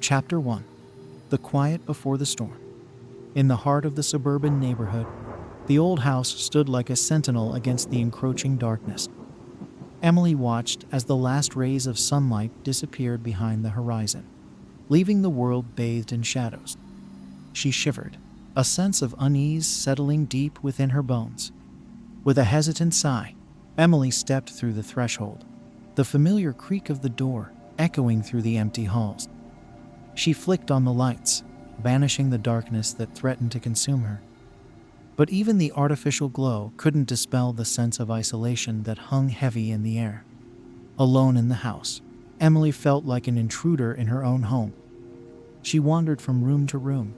Chapter 1. The Quiet Before the Storm. In the heart of the suburban neighborhood, the old house stood like a sentinel against the encroaching darkness. Emily watched as the last rays of sunlight disappeared behind the horizon, leaving the world bathed in shadows. She shivered, a sense of unease settling deep within her bones. With a hesitant sigh, Emily stepped through the threshold, the familiar creak of the door echoing through the empty halls. She flicked on the lights, banishing the darkness that threatened to consume her. But even the artificial glow couldn't dispel the sense of isolation that hung heavy in the air. Alone in the house, Emily felt like an intruder in her own home. She wandered from room to room,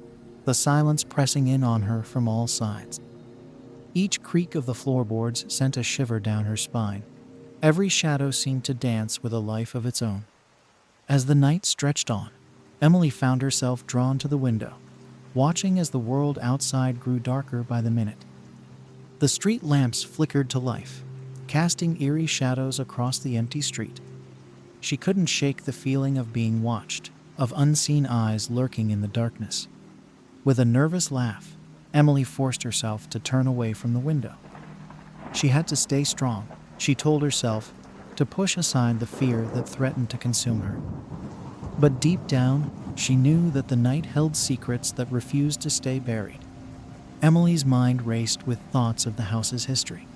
the silence pressing in on her from all sides. Each creak of the floorboards sent a shiver down her spine. Every shadow seemed to dance with a life of its own. As the night stretched on, Emily found herself drawn to the window, watching as the world outside grew darker by the minute. The street lamps flickered to life, casting eerie shadows across the empty street. She couldn't shake the feeling of being watched, of unseen eyes lurking in the darkness. With a nervous laugh, Emily forced herself to turn away from the window. She had to stay strong, she told herself, to push aside the fear that threatened to consume her. But deep down, she knew that the night held secrets that refused to stay buried. Emily's mind raced with thoughts of the house's history.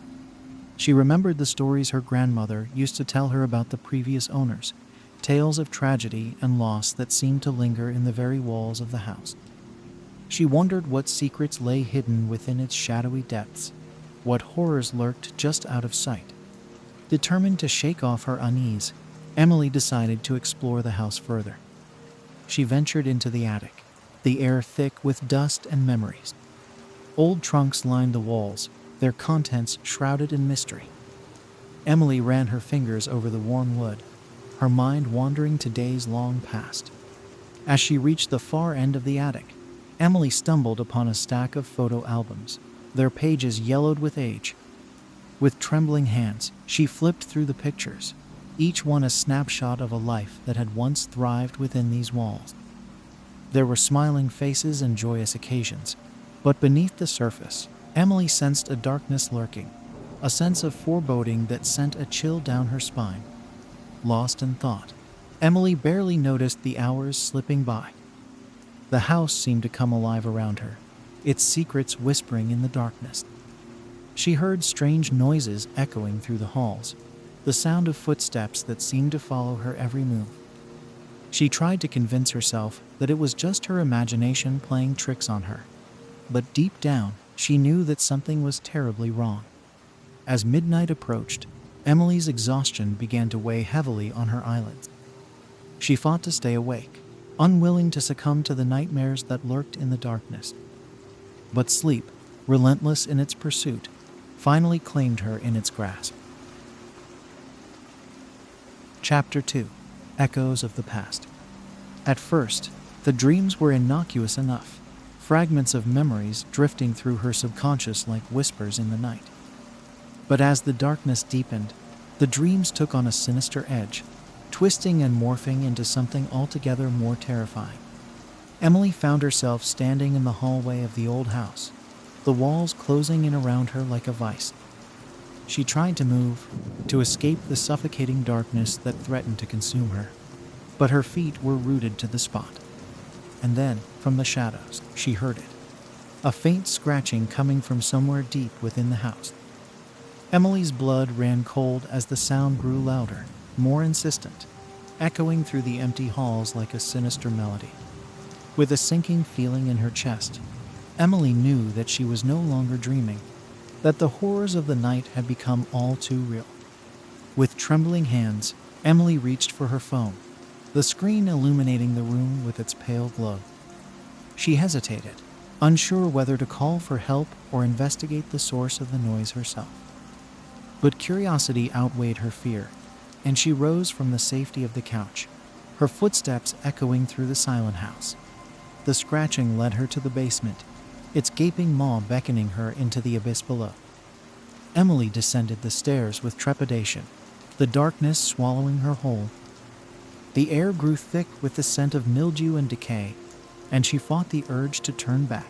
She remembered the stories her grandmother used to tell her about the previous owners, tales of tragedy and loss that seemed to linger in the very walls of the house. She wondered what secrets lay hidden within its shadowy depths, what horrors lurked just out of sight. Determined to shake off her unease, Emily decided to explore the house further. She ventured into the attic, the air thick with dust and memories. Old trunks lined the walls, their contents shrouded in mystery. Emily ran her fingers over the worn wood, her mind wandering to days long past. As she reached the far end of the attic, Emily stumbled upon a stack of photo albums, their pages yellowed with age. With trembling hands, she flipped through the pictures, each one a snapshot of a life that had once thrived within these walls. There were smiling faces and joyous occasions, but beneath the surface, Emily sensed a darkness lurking, a sense of foreboding that sent a chill down her spine. Lost in thought, Emily barely noticed the hours slipping by. The house seemed to come alive around her, its secrets whispering in the darkness. She heard strange noises echoing through the halls, the sound of footsteps that seemed to follow her every move. She tried to convince herself that it was just her imagination playing tricks on her, but deep down, she knew that something was terribly wrong. As midnight approached, Emily's exhaustion began to weigh heavily on her eyelids. She fought to stay awake, unwilling to succumb to the nightmares that lurked in the darkness. But sleep, relentless in its pursuit, finally claimed her in its grasp. Chapter 2. Echoes of the Past. At first, the dreams were innocuous enough, fragments of memories drifting through her subconscious like whispers in the night. But as the darkness deepened, the dreams took on a sinister edge, twisting and morphing into something altogether more terrifying. Emily found herself standing in the hallway of the old house, the walls closing in around her like a vice. She tried to move, to escape the suffocating darkness that threatened to consume her, but her feet were rooted to the spot. And then, from the shadows, she heard it, a faint scratching coming from somewhere deep within the house. Emily's blood ran cold as the sound grew louder, more insistent, echoing through the empty halls like a sinister melody. With a sinking feeling in her chest, Emily knew that she was no longer dreaming, that the horrors of the night had become all too real. With trembling hands, Emily reached for her phone, the screen illuminating the room with its pale glow. She hesitated, unsure whether to call for help or investigate the source of the noise herself. But curiosity outweighed her fear, and she rose from the safety of the couch, her footsteps echoing through the silent house. The scratching led her to the basement, its gaping maw beckoning her into the abyss below. Emily descended the stairs with trepidation, the darkness swallowing her whole. The air grew thick with the scent of mildew and decay, and she fought the urge to turn back.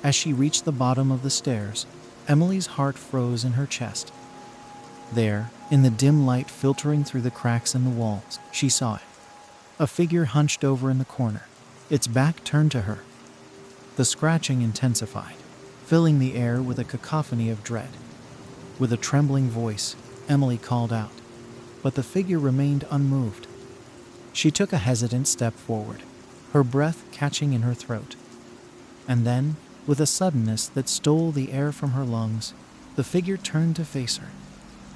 As she reached the bottom of the stairs, Emily's heart froze in her chest. There, in the dim light filtering through the cracks in the walls, she saw it. A figure hunched over in the corner, its back turned to her. The scratching intensified, filling the air with a cacophony of dread. With a trembling voice, Emily called out, but the figure remained unmoved. She took a hesitant step forward, her breath catching in her throat. And then, with a suddenness that stole the air from her lungs, the figure turned to face her.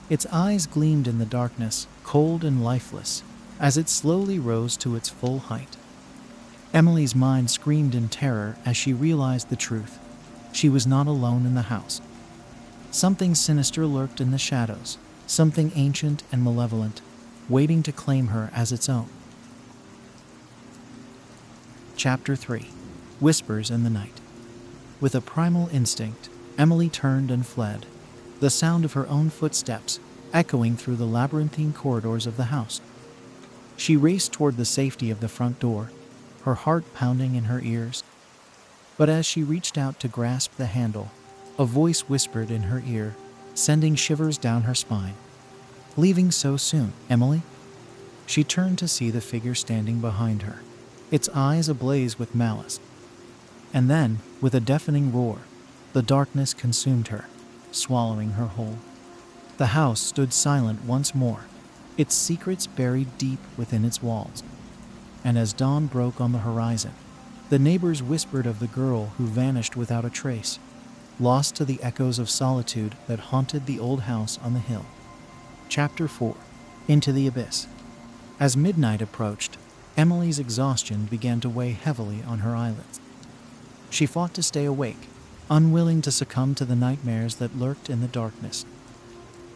Its eyes gleamed in the darkness, cold and lifeless, as it slowly rose to its full height. Emily's mind screamed in terror as she realized the truth. She was not alone in the house. Something sinister lurked in the shadows, something ancient and malevolent, waiting to claim her as its own. Chapter 3. Whispers in the Night. With a primal instinct, Emily turned and fled, the sound of her own footsteps echoing through the labyrinthine corridors of the house. She raced toward the safety of the front door, her heart pounding in her ears. But as she reached out to grasp the handle, a voice whispered in her ear, sending shivers down her spine. "Leaving so soon, Emily?" She turned to see the figure standing behind her, its eyes ablaze with malice. And then, with a deafening roar, the darkness consumed her, swallowing her whole. The house stood silent once more, its secrets buried deep within its walls. And as dawn broke on the horizon, the neighbors whispered of the girl who vanished without a trace, lost to the echoes of solitude that haunted the old house on the hill. Chapter 4. Into the Abyss. As midnight approached, Emily's exhaustion began to weigh heavily on her eyelids. She fought to stay awake, unwilling to succumb to the nightmares that lurked in the darkness.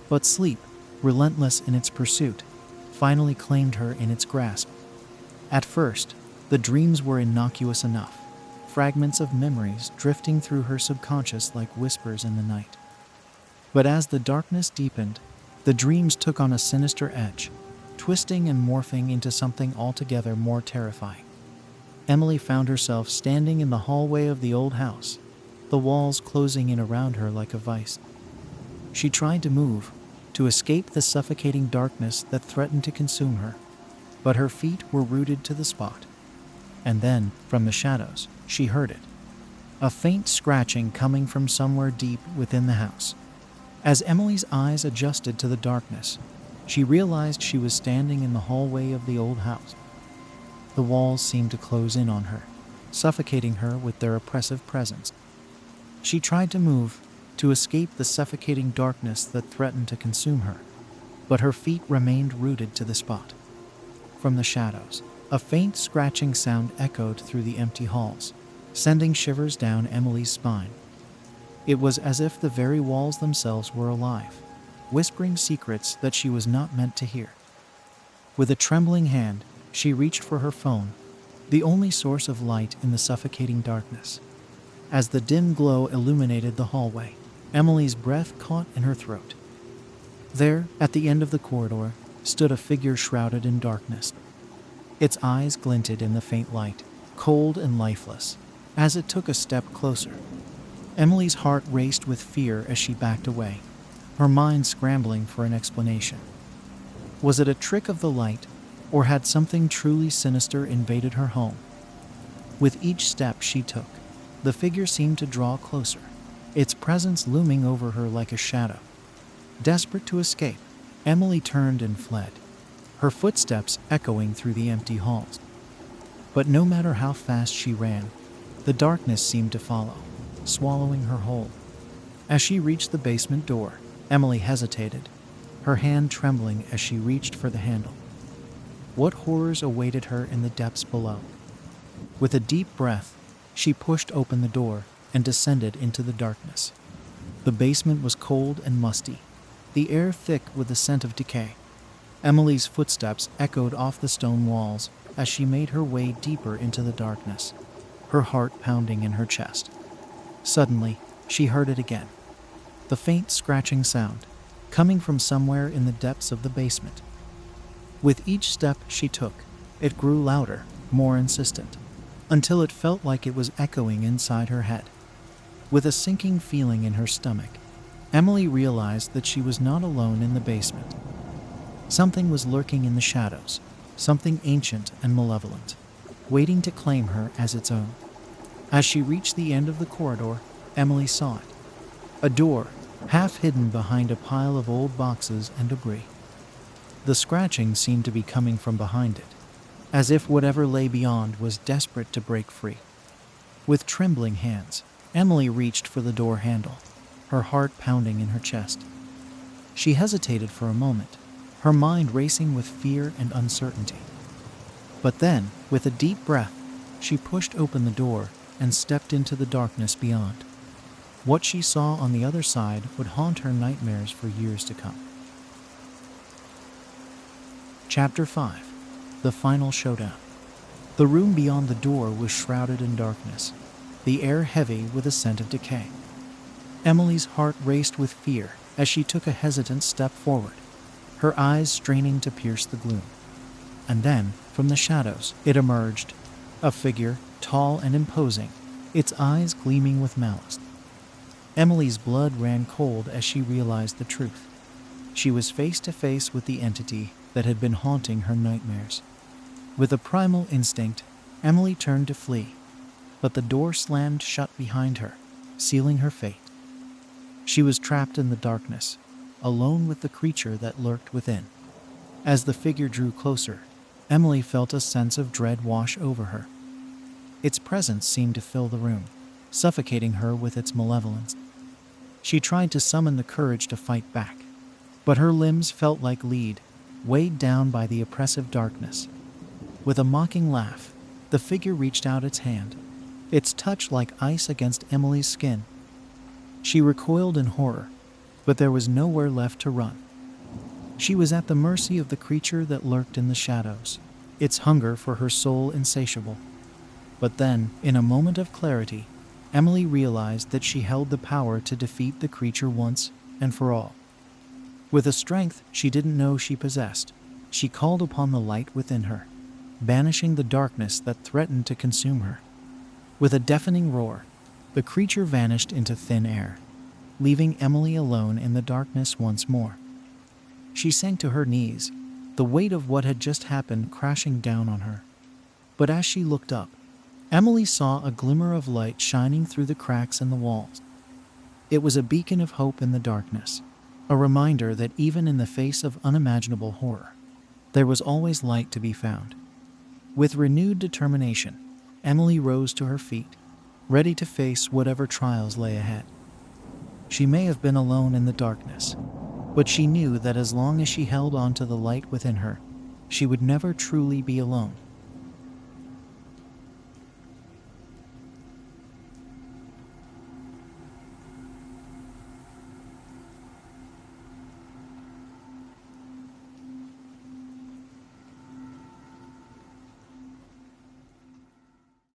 But sleep, relentless in its pursuit, finally claimed her in its grasp. At first, the dreams were innocuous enough, fragments of memories drifting through her subconscious like whispers in the night. But as the darkness deepened, the dreams took on a sinister edge, twisting and morphing into something altogether more terrifying. Emily found herself standing in the hallway of the old house, the walls closing in around her like a vice. She tried to move, to escape the suffocating darkness that threatened to consume her, but her feet were rooted to the spot. And then, from the shadows, she heard it. A faint scratching coming from somewhere deep within the house. As Emily's eyes adjusted to the darkness, she realized she was standing in the hallway of the old house. The walls seemed to close in on her, suffocating her with their oppressive presence. She tried to move, to escape the suffocating darkness that threatened to consume her, but her feet remained rooted to the spot. From the shadows, a faint scratching sound echoed through the empty halls, sending shivers down Emily's spine. It was as if the very walls themselves were alive, whispering secrets that she was not meant to hear. With a trembling hand, she reached for her phone, the only source of light in the suffocating darkness. As the dim glow illuminated the hallway, Emily's breath caught in her throat. There, at the end of the corridor, stood a figure shrouded in darkness. Its eyes glinted in the faint light, cold and lifeless, as it took a step closer. Emily's heart raced with fear as she backed away, her mind scrambling for an explanation. Was it a trick of the light, or had something truly sinister invaded her home? With each step she took, the figure seemed to draw closer, its presence looming over her like a shadow. Desperate to escape, Emily turned and fled, her footsteps echoing through the empty halls. But no matter how fast she ran, the darkness seemed to follow, swallowing her whole. As she reached the basement door, Emily hesitated, her hand trembling as she reached for the handle. What horrors awaited her in the depths below? With a deep breath, she pushed open the door and descended into the darkness. The basement was cold and musty, the air thick with the scent of decay. Emily's footsteps echoed off the stone walls as she made her way deeper into the darkness, her heart pounding in her chest. Suddenly, she heard it again. The faint scratching sound, coming from somewhere in the depths of the basement. With each step she took, it grew louder, more insistent, until it felt like it was echoing inside her head. With a sinking feeling in her stomach, Emily realized that she was not alone in the basement. Something was lurking in the shadows, something ancient and malevolent, waiting to claim her as its own. As she reached the end of the corridor, Emily saw it. A door, half hidden behind a pile of old boxes and debris. The scratching seemed to be coming from behind it, as if whatever lay beyond was desperate to break free. With trembling hands, Emily reached for the door handle, her heart pounding in her chest. She hesitated for a moment, her mind racing with fear and uncertainty. But then, with a deep breath, she pushed open the door and stepped into the darkness beyond. What she saw on the other side would haunt her nightmares for years to come. Chapter 5. The Final Showdown. The room beyond the door was shrouded in darkness, the air heavy with a scent of decay. Emily's heart raced with fear as she took a hesitant step forward, her eyes straining to pierce the gloom. And then, from the shadows, it emerged, a figure, tall and imposing, its eyes gleaming with malice. Emily's blood ran cold as she realized the truth. She was face to face with the entity that had been haunting her nightmares. With a primal instinct, Emily turned to flee, but the door slammed shut behind her, sealing her fate. She was trapped in the darkness, alone with the creature that lurked within. As the figure drew closer, Emily felt a sense of dread wash over her. Its presence seemed to fill the room, suffocating her with its malevolence. She tried to summon the courage to fight back, but her limbs felt like lead, weighed down by the oppressive darkness. With a mocking laugh, the figure reached out its hand, its touch like ice against Emily's skin. She recoiled in horror, but there was nowhere left to run. She was at the mercy of the creature that lurked in the shadows, its hunger for her soul insatiable. But then, in a moment of clarity, Emily realized that she held the power to defeat the creature once and for all. With a strength she didn't know she possessed, she called upon the light within her, banishing the darkness that threatened to consume her. With a deafening roar, the creature vanished into thin air, leaving Emily alone in the darkness once more. She sank to her knees, the weight of what had just happened crashing down on her. But as she looked up, Emily saw a glimmer of light shining through the cracks in the walls. It was a beacon of hope in the darkness, a reminder that even in the face of unimaginable horror, there was always light to be found. With renewed determination, Emily rose to her feet, ready to face whatever trials lay ahead. She may have been alone in the darkness, but she knew that as long as she held on to the light within her, she would never truly be alone.